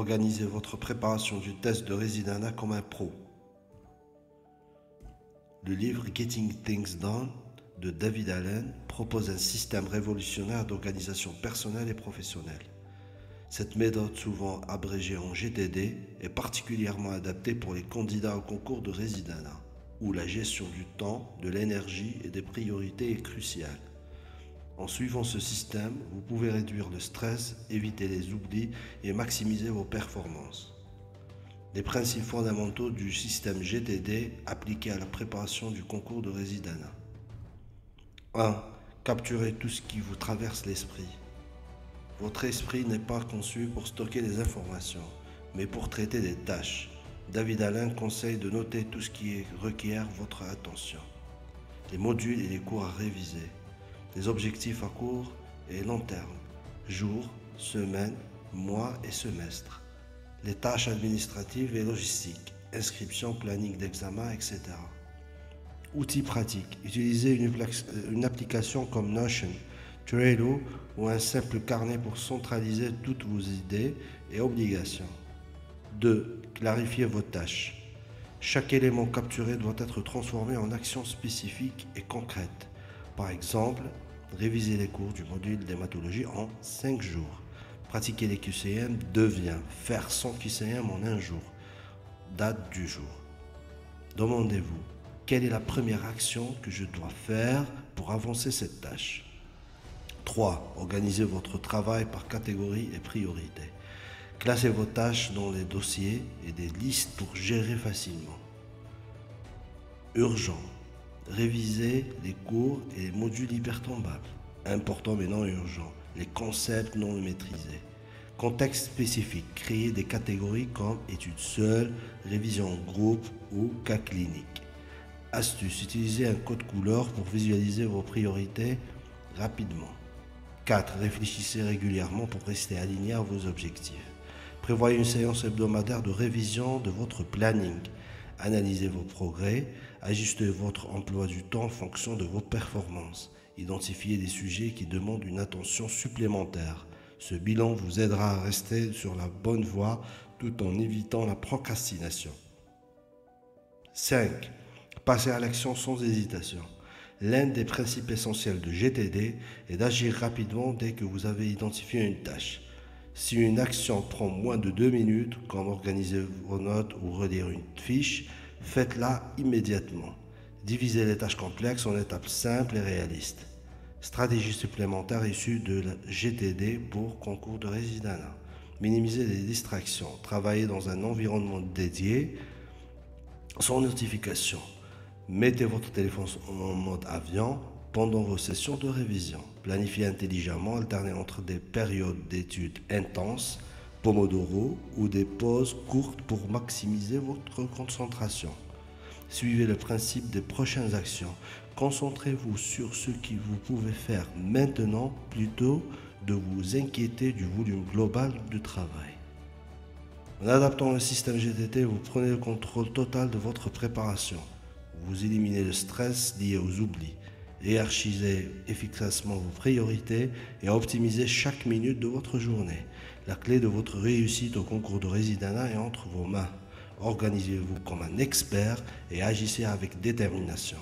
Organisez votre préparation du test de résidana comme un pro. Le livre Getting Things Done de David Allen propose un système révolutionnaire d'organisation personnelle et professionnelle. Cette méthode, souvent abrégée en GTD, est particulièrement adaptée pour les candidats au concours de résidana, où la gestion du temps, de l'énergie et des priorités est cruciale. En suivant ce système, vous pouvez réduire le stress, éviter les oublis et maximiser vos performances. Les principes fondamentaux du système GTD appliqués à la préparation du concours de résidana. 1. Capturez tout ce qui vous traverse l'esprit. Votre esprit n'est pas conçu pour stocker des informations, mais pour traiter des tâches. David Allen conseille de noter tout ce qui requiert votre attention. Les modules et les cours à réviser. Les objectifs à court et long terme. Jours, semaines, mois et semestres. Les tâches administratives et logistiques. Inscription, planning d'examen, etc. Outils pratiques. Utilisez une application comme Notion, Trello ou un simple carnet pour centraliser toutes vos idées et obligations. 2. Clarifiez vos tâches. Chaque élément capturé doit être transformé en actions spécifiques et concrètes. Par exemple, réviser les cours du module d'hématologie en 5 jours. Pratiquer les QCM devient faire 100 QCM en 1 jour. Date du jour. Demandez-vous, quelle est la première action que je dois faire pour avancer cette tâche? 3. Organisez votre travail par catégorie et priorité. Classez vos tâches dans des dossiers et des listes pour gérer facilement. Urgent. Révisez les cours et les modules hypertombables. Important mais non urgent. Les concepts non maîtrisés. Contexte spécifique. Créez des catégories comme études seules, révision en groupe ou cas clinique. Astuce. Utilisez un code couleur pour visualiser vos priorités rapidement. 4. Réfléchissez régulièrement pour rester aligné à vos objectifs. Prévoyez une séance hebdomadaire de révision de votre planning. Analysez vos progrès. Ajustez votre emploi du temps en fonction de vos performances. Identifiez des sujets qui demandent une attention supplémentaire. Ce bilan vous aidera à rester sur la bonne voie tout en évitant la procrastination. 5. Passez à l'action sans hésitation. L'un des principes essentiels de GTD est d'agir rapidement dès que vous avez identifié une tâche. Si une action prend moins de 2 minutes, comme organiser vos notes ou relire une fiche, faites-la immédiatement. Divisez les tâches complexes en étapes simples et réalistes. Stratégie supplémentaire issue de la GTD pour concours de résidana. Minimiser les distractions. Travaillez dans un environnement dédié, sans notification. Mettez votre téléphone en mode avion pendant vos sessions de révision. Planifiez intelligemment, alternez entre des périodes d'études intenses, Pomodoro, ou des pauses courtes pour maximiser votre concentration. Suivez le principe des prochaines actions. Concentrez-vous sur ce que vous pouvez faire maintenant plutôt de vous inquiéter du volume global du travail. En adaptant le système GTD, vous prenez le contrôle total de votre préparation. Vous éliminez le stress lié aux oublis, hiérarchisez efficacement vos priorités et optimisez chaque minute de votre journée. La clé de votre réussite au concours de résidana est entre vos mains. Organisez-vous comme un expert et agissez avec détermination.